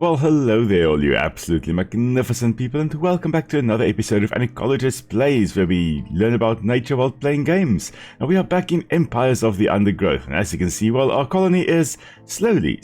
Well, hello there, all you absolutely magnificent people, and welcome back to another episode of An Ecologist Plays, where we learn about nature while playing games. And we are back in Empires of the Undergrowth, and as you can see, well, our colony is slowly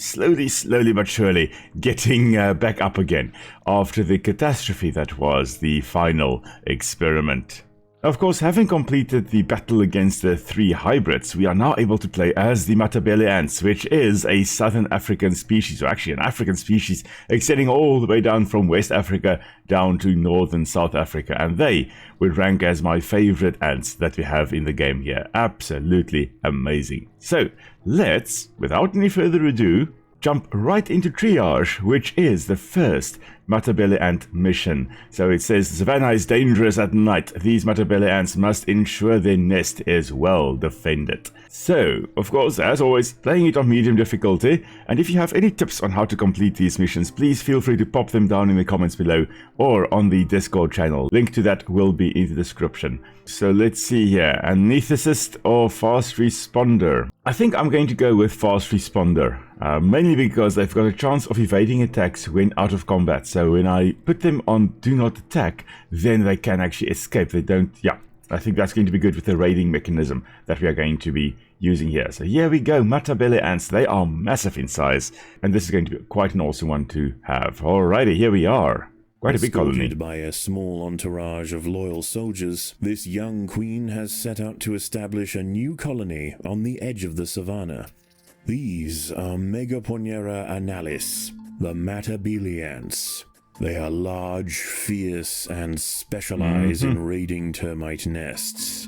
but surely getting back up again after the catastrophe that was the final experiment. Of course, having completed the battle against the three hybrids, we are now able to play as the Matabele Ants, which is a southern African species, or actually an African species, extending all the way down from West Africa down to northern South Africa. And they would rank as my favorite ants that we have in the game here. Absolutely amazing. So, let's, without any further ado, jump right into triage, which is the first Matabele Ant mission. So it says, the savannah is dangerous at night. These Matabele Ants must ensure their nest is well defended. So, of course, as always, playing it on medium difficulty. And if you have any tips on how to complete these missions, please feel free to pop them down in the comments below or on the Discord channel. Link to that will be in the description. So let's see here. Anesthetist or fast responder? I think I'm going to go with fast responder. Mainly because they've got a chance of evading attacks when out of combat. So when I put them on do not attack, then they can actually escape. They don't, I think that's going to be good with the raiding mechanism that we are going to be using here. So here we go, Matabele Ants. They are massive in size, and this is going to be quite an awesome one to have. Alrighty, here we are. Quite a big colony. Escorted by a small entourage of loyal soldiers, this young queen has set out to establish a new colony on the edge of the savannah. These are Megaponera analis, the Matabele Ants. They are large, fierce, and specialize in raiding termite nests.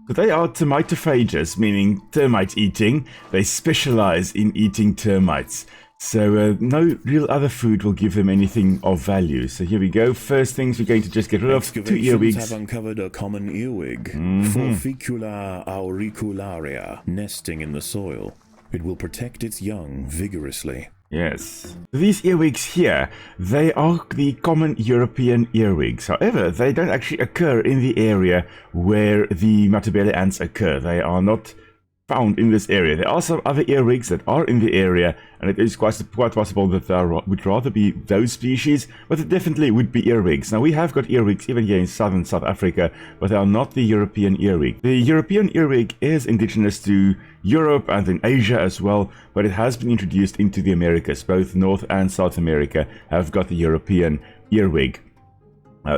They are termitophages, meaning termite eating. They specialize in eating termites. So no real other food will give them anything of value. So here we go. First things we're going to just get rid of 2 earwigs. Have uncovered a common earwig, Forficula auricularia, nesting in the soil. It will protect its young vigorously. Yes. These earwigs here, they are the common European earwigs. However, they don't actually occur in the area where the Matabele Ants occur. They are not found in this area. There are some other earwigs that are in the area, and it is quite possible that there would rather be those species, but it definitely would be earwigs. Now, we have got earwigs even here in southern South Africa, but they are not the European earwig. The European earwig is indigenous to Europe and in Asia as well, but it has been introduced into the Americas. Both North and South America have got the European earwig.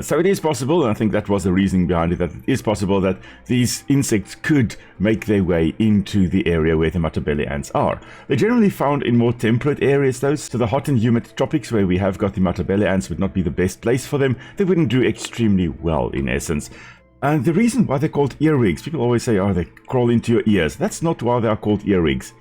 So it is possible, and I think that was the reasoning behind it, that it is possible that these insects could make their way into the area where the Matabele Ants are. They're generally found in more temperate areas though, so the hot and humid tropics where we have got the Matabele Ants would not be the best place for them. They wouldn't do extremely well in essence. And the reason why they're called earwigs, people always say, oh, they crawl into your ears. That's not why they are called earwigs.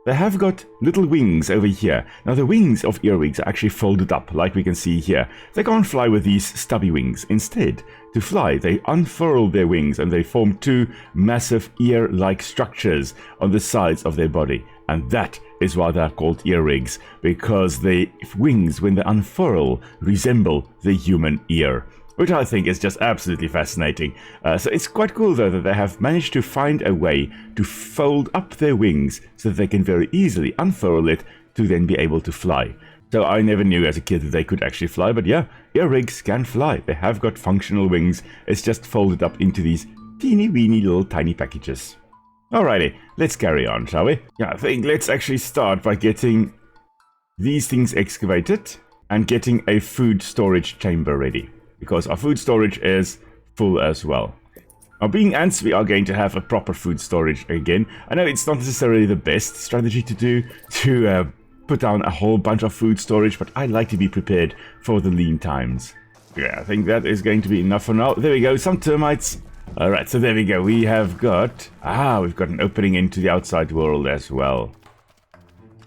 They have got little wings over here. Now the wings of earwigs are actually folded up, like we can see here. They can't fly with these stubby wings. Instead, to fly, they unfurl their wings and they form two massive ear-like structures on the sides of their body. And that is why they are called earwigs, because the wings, when they unfurl, resemble the human ear, which I think is just absolutely fascinating. So it's quite cool though that they have managed to find a way to fold up their wings so that they can very easily unfurl it to then be able to fly. So I never knew as a kid that they could actually fly, but yeah, earwigs can fly. They have got functional wings. It's just folded up into these teeny weeny little tiny packages. Alrighty, let's carry on, shall we? Yeah, I think let's actually start by getting these things excavated and getting a food storage chamber ready, because our food storage is full as well. Now, being ants, we are going to have a proper food storage again. I know it's not necessarily the best strategy to do, to put down a whole bunch of food storage, but I like to be prepared for the lean times. Yeah, I think that is going to be enough for now. There we go, some termites. Alright, so there we go. We have got... we've got an opening into the outside world as well.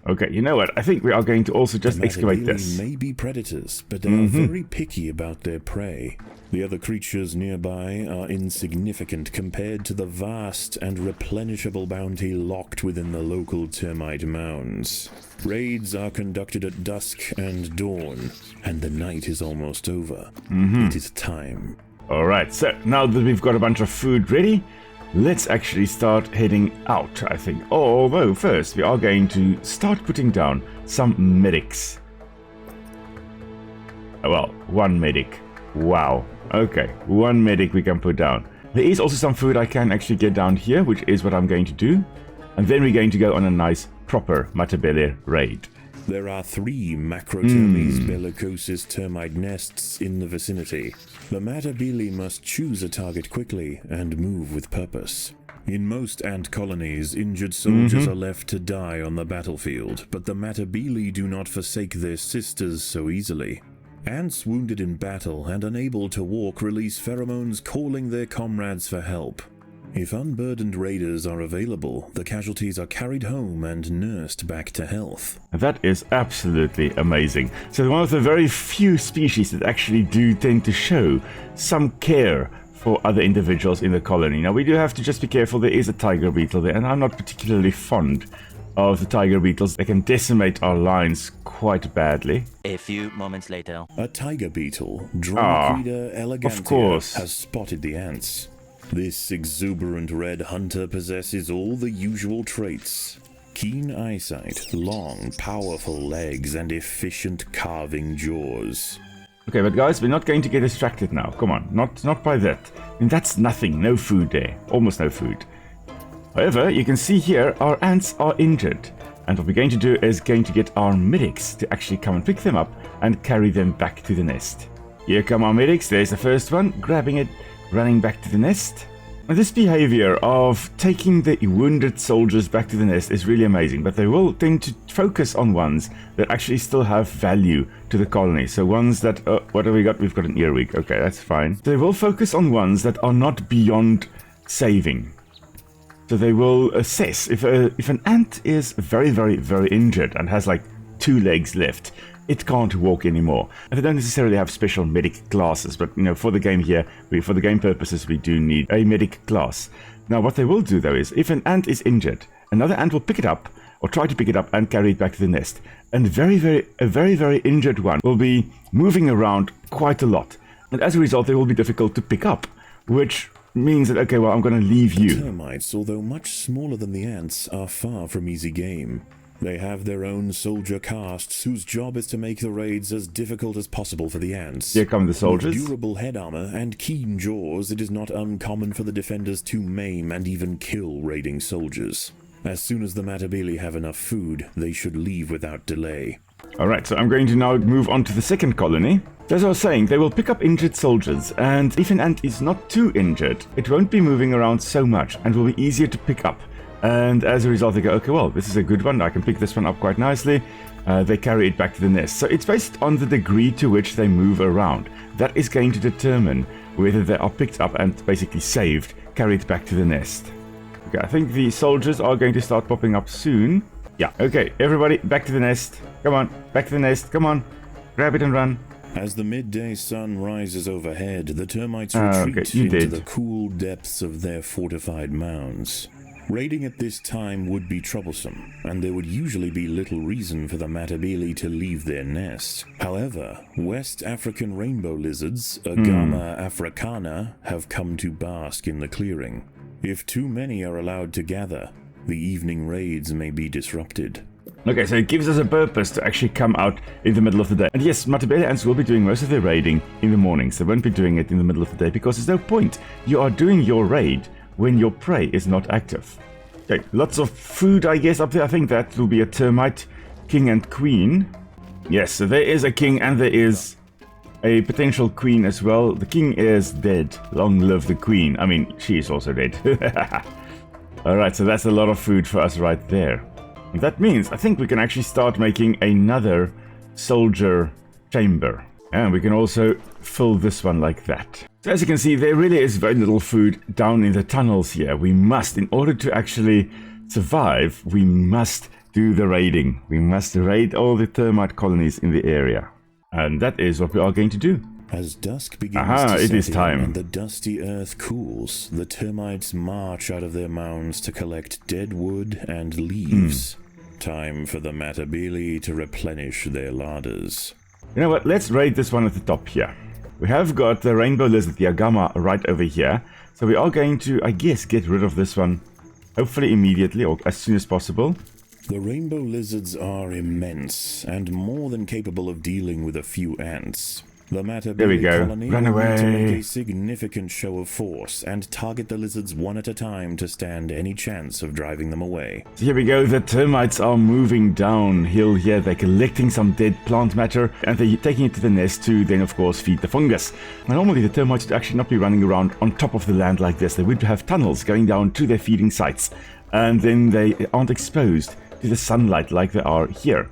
Okay, you know what? I think we are going to also just excavate this. May be predators, but they are very picky about their prey. The other creatures nearby are insignificant compared to the vast and replenishable bounty locked within the local termite mounds. Raids are conducted at dusk and dawn, and the night is almost over. It is time. Alright, so now that we've got a bunch of food ready, let's actually start heading out, I think. Although first we are going to start putting down some medics. Well, one medic. Wow. Okay, one medic we can put down. There is also some food I can actually get down here, which is what I'm going to do. And then we're going to go on a nice, proper Matabele raid. There are 3 Macrotermes bellicosus termite nests in the vicinity. The Matabele must choose a target quickly and move with purpose. In most ant colonies, injured soldiers are left to die on the battlefield, but the Matabele do not forsake their sisters so easily. Ants wounded in battle and unable to walk release pheromones calling their comrades for help. If unburdened raiders are available, the casualties are carried home and nursed back to health. That is absolutely amazing. So one of the very few species that actually do tend to show some care for other individuals in the colony. Now we do have to just be careful, there is a tiger beetle there, and I'm not particularly fond of the tiger beetles. They can decimate our lines quite badly. A few moments later. A tiger beetle, Dromacrida elegantia, of course, has spotted the ants. This exuberant red hunter possesses all the usual traits. Keen eyesight, long, powerful legs, and efficient carving jaws. Okay, but guys, we're not going to get distracted now. Come on, not by that. I mean, that's nothing, no food there. Almost no food. However, you can see here, our ants are injured. And what we're going to do is going to get our medics to actually come and pick them up and carry them back to the nest. Here come our medics, there's the first one, grabbing it, running back to the nest. And this behavior of taking the wounded soldiers back to the nest is really amazing, but they will tend to focus on ones that actually still have value to the colony. So ones that, what have we got? We've got an earwig. Okay, that's fine. They will focus on ones that are not beyond saving. So they will assess if an ant is very, very, very injured and has like 2 legs left, it can't walk anymore. And they don't necessarily have special medic classes, but for the game here, for the game purposes, we do need a medic class. Now what they will do though is, if an ant is injured, another ant will pick it up, or try to pick it up and carry it back to the nest. And a very, very injured one will be moving around quite a lot. And as a result, they will be difficult to pick up, which means that, okay, well, I'm going to leave you. Termites, although much smaller than the ants, are far from easy game. They have their own soldier castes, whose job is to make the raids as difficult as possible for the ants. Here come the soldiers. With durable head armor and keen jaws, it is not uncommon for the defenders to maim and even kill raiding soldiers. As soon as the Matabele have enough food, they should leave without delay. Alright, so I'm going to now move on to the second colony. As I was saying, they will pick up injured soldiers, and if an ant is not too injured, it won't be moving around so much and will be easier to pick up. And as a result, they go, okay, well, this is a good one. I can pick this one up quite nicely. They carry it back to the nest. So it's based on the degree to which they move around. That is going to determine whether they are picked up and basically saved, carried back to the nest. Okay, I think the soldiers are going to start popping up soon. Yeah, okay, everybody, back to the nest. Come on, back to the nest. Come on, grab it and run. As the midday sun rises overhead, the termites retreat into the cool depths of their fortified mounds. Raiding at this time would be troublesome, and there would usually be little reason for the Matabele to leave their nest. However, West African rainbow lizards, Agama africana, have come to bask in the clearing. If too many are allowed to gather, the evening raids may be disrupted. Okay, so it gives us a purpose to actually come out in the middle of the day. And yes, Matabele ants will be doing most of their raiding in the mornings. They won't be doing it in the middle of the day because there's no point. You are doing your raid when your prey is not active. Okay, lots of food, I guess, up there. I think that will be a termite king and queen. Yes, so there is a king and there is a potential queen as well. The king is dead. Long live the queen. I mean, she is also dead. Alright, so that's a lot of food for us right there. And that means I think we can actually start making another soldier chamber. And we can also fill this one like that. So as you can see, there really is very little food down in the tunnels here. We must, in order to actually survive, we must do the raiding. We must raid all the termite colonies in the area. And that is what we are going to do. As dusk begins to it is set time. in and the dusty earth cools, the termites march out of their mounds to collect dead wood and leaves. Time for the Matabele to replenish their larders. You know what, let's raid this one at the top here. We have got the rainbow lizard, the Agama, right over here. So we are going to, I guess, get rid of this one, hopefully immediately or as soon as possible. The rainbow lizards are immense and more than capable of dealing with a few ants. The Matabele There we go. colony Run will need to make away. a significant show of force and target the lizards one at a time to stand any chance of driving them away. So here we go, the termites are moving downhill here. They're collecting some dead plant matter and they're taking it to the nest to then of course feed the fungus. Now normally the termites would actually not be running around on top of the land like this. They would have tunnels going down to their feeding sites and then they aren't exposed to the sunlight like they are here.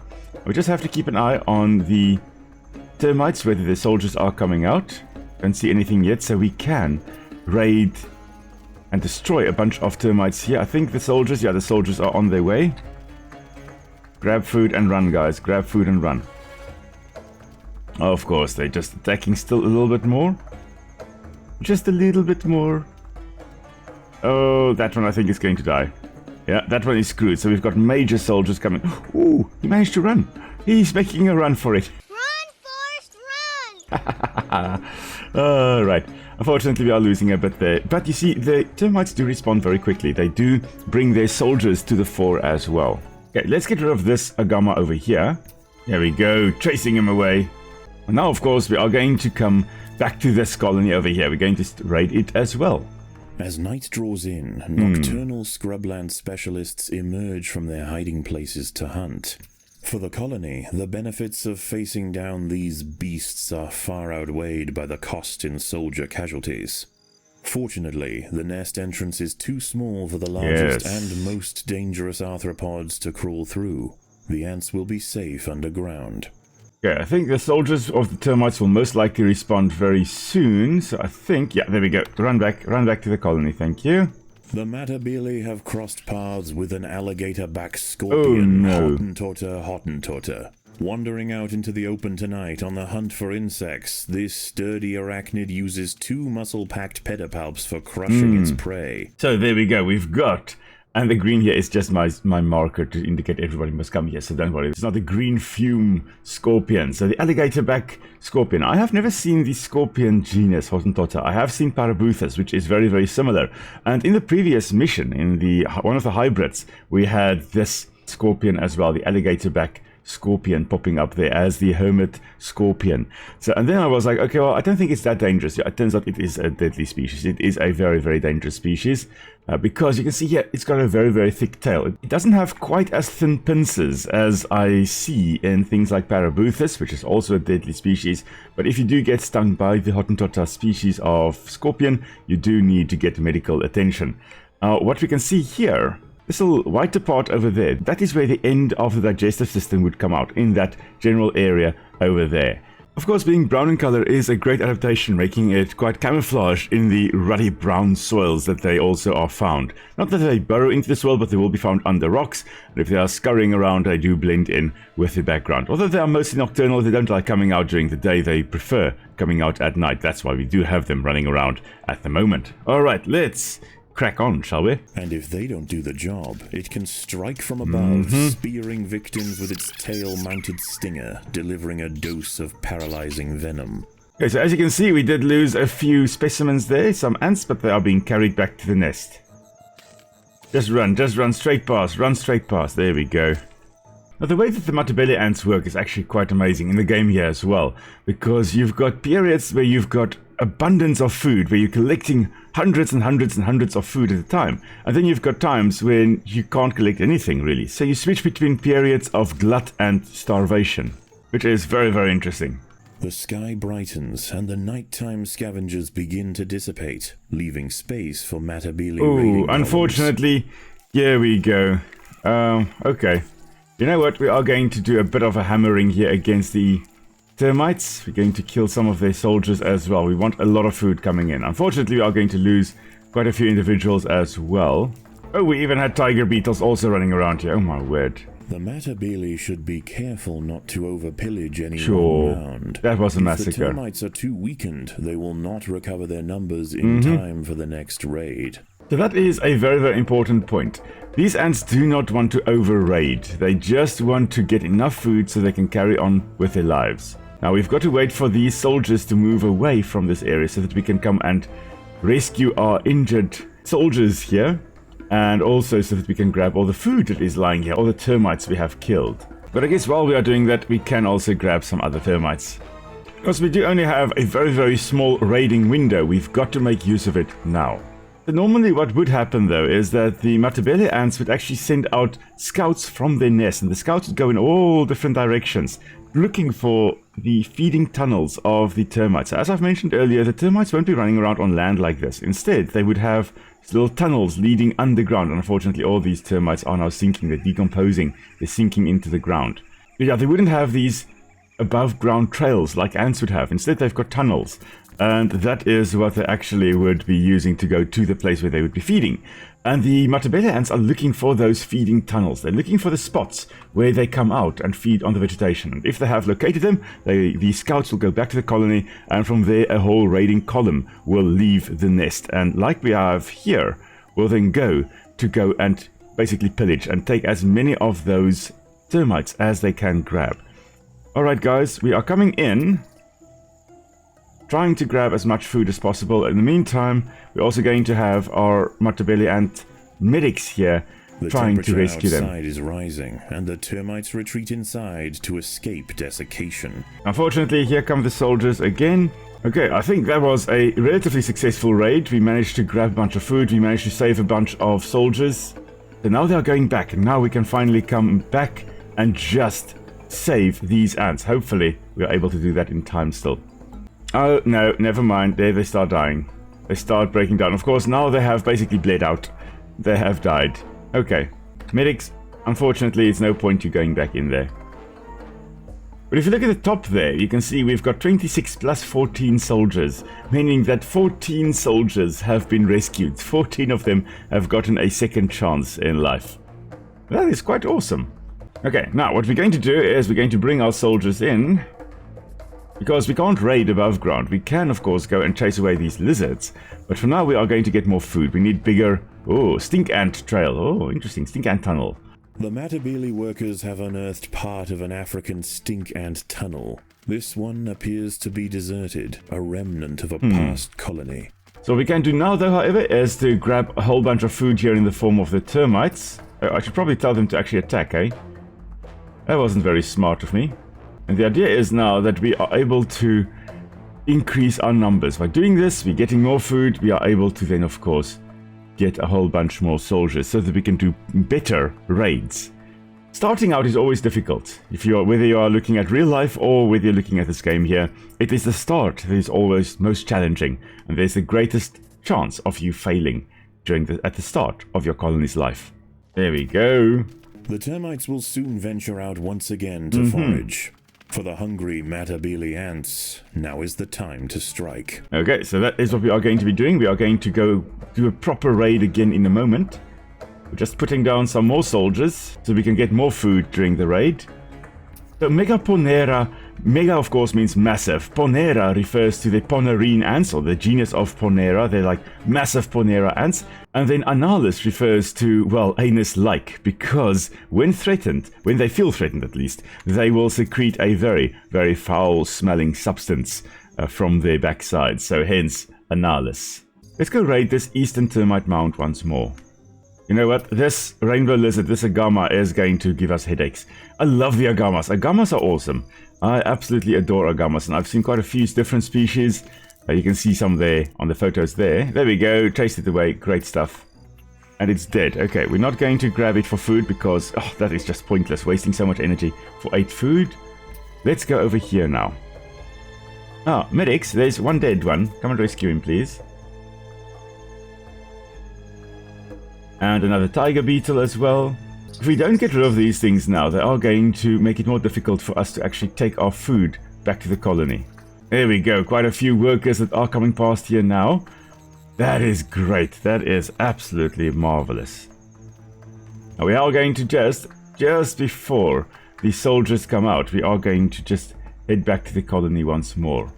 We just have to keep an eye on the termites, whether the soldiers are coming out. Don't see anything yet, so we can raid and destroy a bunch of termites here. I think the soldiers are on their way. Grab food and run, guys. Grab food and run. Oh, of course, they're just attacking still a little bit more. Just a little bit more. Oh, that one I think is going to die. Yeah, that one is screwed. So we've got major soldiers coming. Ooh, he managed to run. He's making a run for it. Right. Unfortunately, we are losing a bit there. But you see, the termites do respond very quickly. They do bring their soldiers to the fore as well. Okay, let's get rid of this Agama over here. There we go, chasing him away. And now, of course, we are going to come back to this colony over here. We're going to raid it as well. As night draws in, nocturnal scrubland specialists emerge from their hiding places to hunt. For the colony, the benefits of facing down these beasts are far outweighed by the cost in soldier casualties. Fortunately, the nest entrance is too small for the largest and most dangerous arthropods to crawl through. The ants will be safe underground. Okay, I think the soldiers of the termites will most likely respond very soon. So I think, yeah, there we go. Run back to the colony, thank you. The Matabele have crossed paths with an alligator-backed scorpion, Hottentotter. Wandering out into the open tonight on the hunt for insects, this sturdy arachnid uses 2 muscle-packed pedipalps for crushing its prey. So there we go, we've got... And the green here is just my marker to indicate everybody must come here, so don't worry. It's not a green fume scorpion. So the alligator-back scorpion. I have never seen the scorpion genus Hottentotter. I have seen Parabuthus, which is very, very similar. And in the previous mission, in the one of the hybrids, we had this scorpion as well, the alligator-back scorpion popping up there as the hermit scorpion. So, and then I was like, okay, well, I don't think it's that dangerous. Yeah, it turns out it is a deadly species. It is a very, very dangerous species because you can see here, it's got a very, very thick tail. It doesn't have quite as thin pincers as I see in things like Parabuthus, which is also a deadly species. But if you do get stung by the Hottentotter species of scorpion, you do need to get medical attention. What we can see here, this little whiter part over there, that is where the end of the digestive system would come out, in that general area over there. Of course, being brown in color is a great adaptation, making it quite camouflaged in the ruddy brown soils that they also are found. Not that they burrow into the soil, but they will be found under rocks, and if they are scurrying around, they do blend in with the background. Although they are mostly nocturnal, they don't like coming out during the day, they prefer coming out at night. That's why we do have them running around at the moment. Alright, let's crack on, shall we? And if they don't do the job, it can strike from above, spearing victims with its tail-mounted stinger, delivering a dose of paralyzing venom. Okay, so as you can see, we did lose a few specimens there, some ants, but they are being carried back to the nest. Just run straight past, there we go. Now the way that the Matabele ants work is actually quite amazing in the game here as well, because you've got periods where you've got abundance of food, where you're collecting hundreds and hundreds and hundreds of food at a time, and then you've got times when you can't collect anything really, so you switch between periods of glut and starvation, which is very, very interesting. The sky brightens and the nighttime scavengers begin to dissipate, leaving space for Matabele raiding. Unfortunately, here we go. Okay, you know what, we are going to do a bit of a hammering here against the termites. We're going to kill some of their soldiers as well. We want a lot of food coming in. Unfortunately, we are going to lose quite a few individuals as well. Oh, we even had tiger beetles also running around here. Oh my word. The Matabele should be careful not to overpillage any Sure, round. that was a If massacre. the termites are too weakened, they will not recover their numbers in time for the next raid. So that is a very, very important point. These ants do not want to over-raid. They just want to get enough food so they can carry on with their lives. Now we've got to wait for these soldiers to move away from this area so that we can come and rescue our injured soldiers here. And also so that we can grab all the food that is lying here, all the termites we have killed. But I guess while we are doing that, we can also grab some other termites. Because we do only have a very, very small raiding window, we've got to make use of it now. So normally what would happen though is that the Matabele ants would actually send out scouts from their nest, and the scouts would go in all different directions looking for the feeding tunnels of the termites. So as I've mentioned earlier, the termites won't be running around on land like this. Instead, they would have little tunnels leading underground. And unfortunately, all these termites are now sinking. They're decomposing. They're sinking into the ground. But yeah, they wouldn't have these above ground trails like ants would have. Instead, they've got tunnels. And that is what they actually would be using to go to the place where they would be feeding. And the Matabele ants are looking for those feeding tunnels. They're looking for the spots where they come out and feed on the vegetation. And if they have located them, the scouts will go back to the colony, and from there a whole raiding column will leave the nest. And like we have here, will then go and basically pillage and take as many of those termites as they can grab. Alright guys, we are coming in, trying to grab as much food as possible. In the meantime, we're also going to have our Matabele ant medics here trying to rescue them. The temperature outside is rising, and the termites retreat inside to escape desiccation. Unfortunately, here come the soldiers again. Okay, I think that was a relatively successful raid. We managed to grab a bunch of food, we managed to save a bunch of soldiers. So now they are going back, and now we can finally come back and just save these ants. Hopefully, we are able to do that in time still. Oh, no, never mind. There they start dying. They start breaking down. Of course, now they have basically bled out. They have died. Okay. Medics, unfortunately, it's no point you going back in there. But if you look at the top there, you can see we've got 26 plus 14 soldiers, meaning that 14 soldiers have been rescued. 14 of them have gotten a second chance in life. That is quite awesome. Okay, now what we're going to do is we're going to bring our soldiers in. Because we can't raid above ground. We can, of course, go and chase away these lizards. But for now, we are going to get more food. We need bigger... Oh, stink ant trail. Oh, interesting. Stink ant tunnel. The Matabele workers have unearthed part of an African stink ant tunnel. This one appears to be deserted, a remnant of a past colony. So what we can do now, though, however, is to grab a whole bunch of food here in the form of the termites. I should probably tell them to actually attack, eh? That wasn't very smart of me. And the idea is now that we are able to increase our numbers. By doing this, we're getting more food. We are able to then, of course, get a whole bunch more soldiers so that we can do better raids. Starting out is always difficult. Whether you are looking at real life or whether you're looking at this game here, it is the start that is always most challenging. And there's the greatest chance of you failing at the start of your colony's life. There we go. The termites will soon venture out once again to forage. For the hungry Matabele ants, now is the time to strike. Okay, so that is what we are going to be doing. We are going to go do a proper raid again in a moment. We're just putting down some more soldiers so we can get more food during the raid. So Megaponera, mega of course means massive. Ponera refers to the Ponerine ants, or the genus of Ponera. They're like massive Ponera ants. And then Analis refers to, well, anus-like, because when threatened, when they feel threatened at least, they will secrete a very, very foul-smelling substance from their backside. So hence, Analis. Let's go raid this eastern termite mound once more. You know what? This rainbow lizard, this agama, is going to give us headaches. I love the agamas. Agamas are awesome. I absolutely adore agamas, and I've seen quite a few different species. You can see some there on the photos there. There we go. Chased it away. Great stuff. And it's dead. Okay, we're not going to grab it for food because that is just pointless. Wasting so much energy for 8 food. Let's go over here now. Ah, medics. There's one dead one. Come and rescue him, please. And another tiger beetle as well. If we don't get rid of these things now, they are going to make it more difficult for us to actually take our food back to the colony. There we go. Quite a few workers that are coming past here now. That is great. That is absolutely marvelous. Now we are going to just before the soldiers come out, we are going to just head back to the colony once more.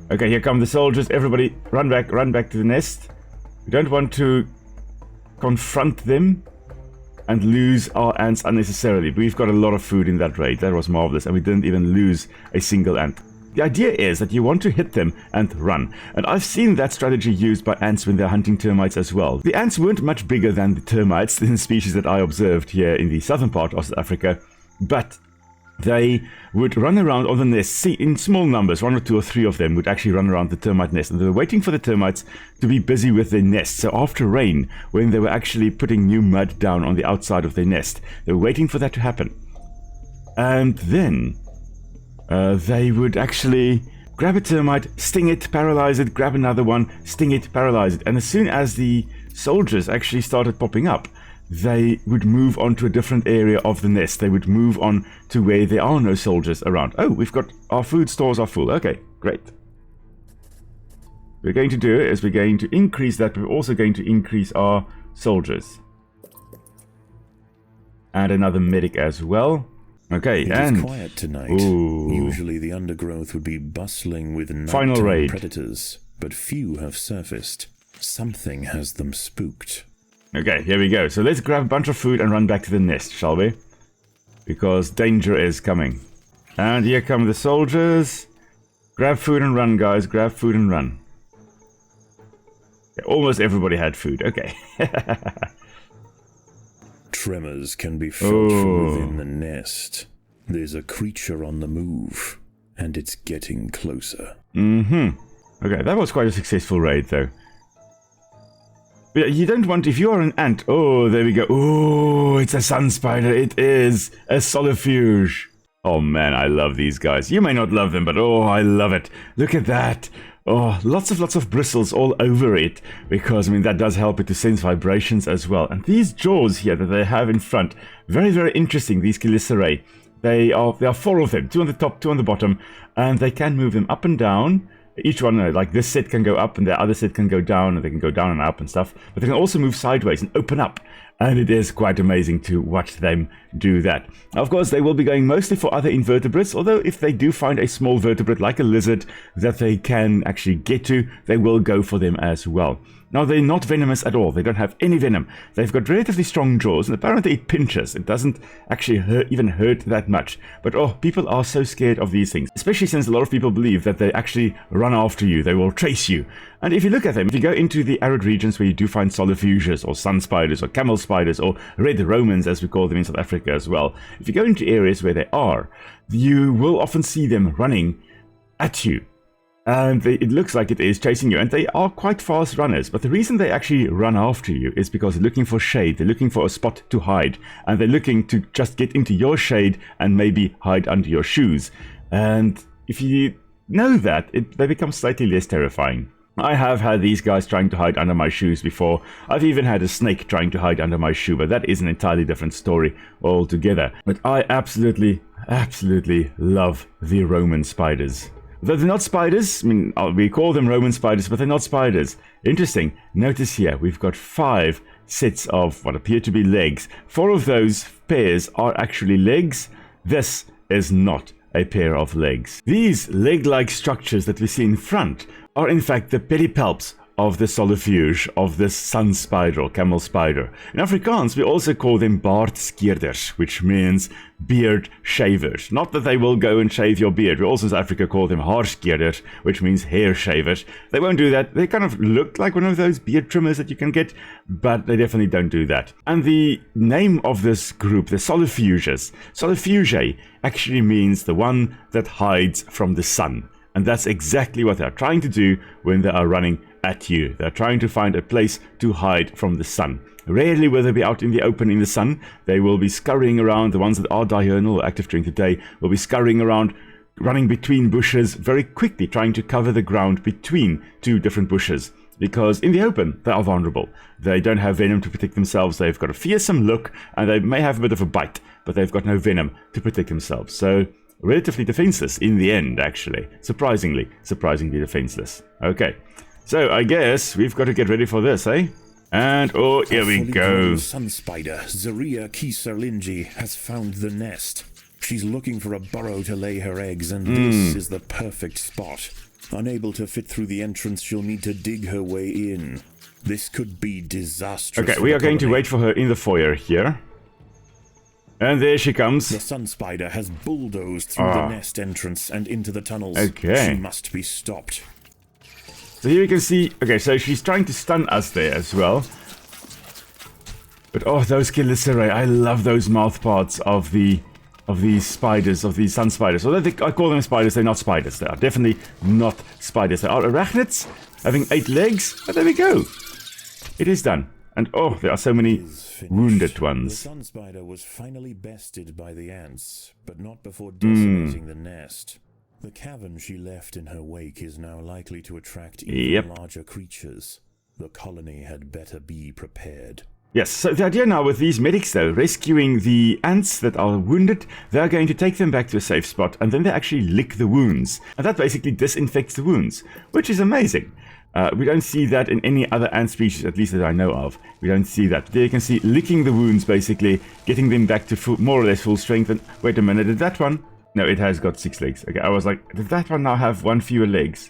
Okay, here come the soldiers. Everybody run back to the nest. We don't want to confront them and lose our ants unnecessarily. We've got a lot of food in that raid. That was marvelous, and we didn't even lose a single ant. The idea is that you want to hit them and run. And I've seen that strategy used by ants when they're hunting termites as well. The ants weren't much bigger than the termites, the species that I observed here in the southern part of South Africa, but they would run around on the nest. See, in small numbers, 1 or 2 or 3 of them would actually run around the termite nest, and they were waiting for the termites to be busy with their nest. So after rain, when they were actually putting new mud down on the outside of their nest, they were waiting for that to happen. And then they would actually grab a termite, sting it, paralyze it, grab another one, sting it, paralyze it. And as soon as the soldiers actually started popping up, they would move on to a different area of the nest. They would move on to where there are no soldiers around. Oh, we've got our food stores are full. Okay, great. What we're going to do is we're going to increase that, but we're also going to increase our soldiers. And another medic as well. Okay, it and is quiet tonight. Ooh. Usually the undergrowth would be bustling with Final nighttime raid. predators, but few have surfaced. Something has them spooked. Okay, here we go. So let's grab a bunch of food and run back to the nest, shall we? Because danger is coming. And here come the soldiers. Grab food and run, guys. Grab food and run. Yeah, almost everybody had food. Okay. Tremors can be felt from within the nest. There's a creature on the move, and it's getting closer. Okay, that was quite a successful raid, though. Yeah, you don't want, if you are an ant, oh, there we go. Oh, it's a sun spider. It is a Solifuge. Oh, man, I love these guys. You may not love them, but oh, I love it. Look at that. Oh, lots of bristles all over it, because, I mean, that does help it to sense vibrations as well. And these jaws here that they have in front, very, very interesting, these Chelicerae. There are 4 of them, 2 on the top, 2 on the bottom, and they can move them up and down. Each one, like this set can go up and the other set can go down, and they can go down and up and stuff. But they can also move sideways and open up. And it is quite amazing to watch them do that. Of course, they will be going mostly for other invertebrates, although if they do find a small vertebrate like a lizard that they can actually get to, they will go for them as well. Now, they're not venomous at all. They don't have any venom. They've got relatively strong jaws, and apparently it pinches. It doesn't actually even hurt that much. But, oh, people are so scared of these things, especially since a lot of people believe that they actually run after you. They will chase you. And if you look at them, if you go into the arid regions where you do find solifuges, or sun spiders, or camel spiders, or red Romans, as we call them in South Africa as well, if you go into areas where they are, you will often see them running at you. And it looks like it is chasing you, and they are quite fast runners. But the reason they actually run after you is because they're looking for shade. They're looking for a spot to hide, and they're looking to just get into your shade and maybe hide under your shoes. And if you know that, they become slightly less terrifying. I have had these guys trying to hide under my shoes before. I've even had a snake trying to hide under my shoe, but that is an entirely different story altogether. But I absolutely love the Roman spiders. Though they're not spiders, I mean, we call them Roman spiders, but they're not spiders. Interesting. Notice here, we've got 5 sets of what appear to be legs. 4 of those pairs are actually legs. This is not a pair of legs. These leg-like structures that we see in front are in fact the pedipalps of the Solifuge, of this sun spider or camel spider. In Afrikaans, we also call them baardskeerders, which means beard shavers. Not that they will go and shave your beard. We also in South Africa call them haarskeerders, which means hair shavers. They won't do that. They kind of look like one of those beard trimmers that you can get, but they definitely don't do that. And the name of this group, the Solifuges, Solifuge actually means the one that hides from the sun. And that's exactly what they're trying to do when they are running at you. They're trying to find a place to hide from the sun. Rarely will they be out in the open in the sun. They will be scurrying around. The ones that are diurnal or active during the day will be scurrying around, running between bushes very quickly, trying to cover the ground between 2 different bushes. Because in the open, they are vulnerable. They don't have venom to protect themselves. They've got a fearsome look, and they may have a bit of a bite, but they've got no venom to protect themselves. So relatively defenseless in the end, actually. Surprisingly defenseless. Okay. So, I guess we've got to get ready for this, eh? And, oh, here we go. Sun spider, Zaria Kiserlinji, has found the nest. She's looking for a burrow to lay her eggs, and this is the perfect spot. Unable to fit through the entrance, she'll need to dig her way in. This could be disastrous. Okay, we are going to wait for her in the foyer here. And there she comes. The sun spider has bulldozed through the nest entrance and into the tunnels. Okay. She must be stopped. So here you can see, okay, so she's trying to stun us there as well. But oh, those Chelicerae, I love those mouth parts of the of these spiders, of these sun spiders. Although I call them spiders, they're not spiders. They are definitely not spiders. They are arachnids, having 8 legs. But there we go. It is done. And oh, there are so many wounded ones. The sun spider was finally bested by the ants, but not before decimating the nest. The cavern she left in her wake is now likely to attract even larger creatures. The colony had better be prepared. Yes, so the idea now with these medics though, rescuing the ants that are wounded, they're going to take them back to a safe spot and then they actually lick the wounds. And that basically disinfects the wounds, which is amazing. We don't see that in any other ant species, at least that I know of. We don't see that. There you can see licking the wounds basically, getting them back to full, more or less full strength. And wait a minute, did that one? No, it has got 6 legs. Okay, I was like, did that one now have 1 fewer legs?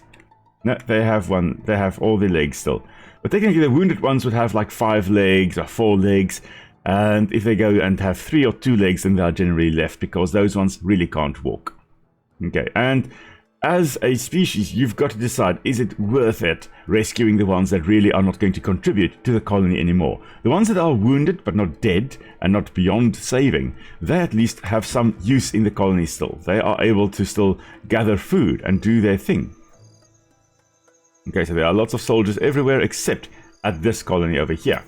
No, they have one. They have all the legs still. But technically the wounded ones would have like 5 legs or 4 legs. And if they go and have 3 or 2 legs, then they are generally left because those ones really can't walk. Okay, and as a species, you've got to decide, is it worth it rescuing the ones that really are not going to contribute to the colony anymore? The ones that are wounded but not dead and not beyond saving, they at least have some use in the colony still. They are able to still gather food and do their thing. Okay, so there are lots of soldiers everywhere except at this colony over here.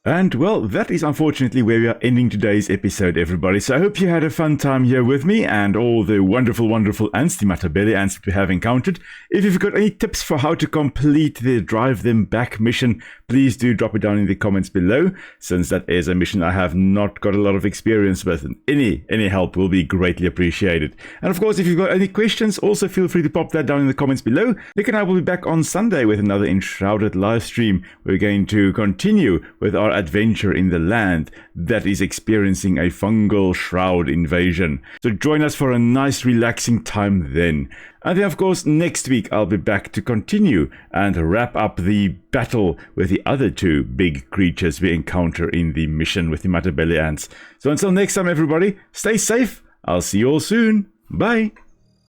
And, well, that is unfortunately where we are ending today's episode, everybody. So I hope you had a fun time here with me and all the wonderful, wonderful ants, the Matabele ants that we have encountered. If you've got any tips for how to complete the Drive Them Back mission, please do drop it down in the comments below, since that is a mission I have not got a lot of experience with. And any help will be greatly appreciated. And, of course, if you've got any questions, also feel free to pop that down in the comments below. Nick and I will be back on Sunday with another Enshrouded live stream. We're going to continue with our adventure in the land that is experiencing a fungal shroud invasion. So join us for a nice relaxing time then. And then of course next week I'll be back to continue and wrap up the battle with the other 2 big creatures we encounter in the mission with the Matabele ants. So until next time everybody, stay safe. I'll see you all soon. Bye.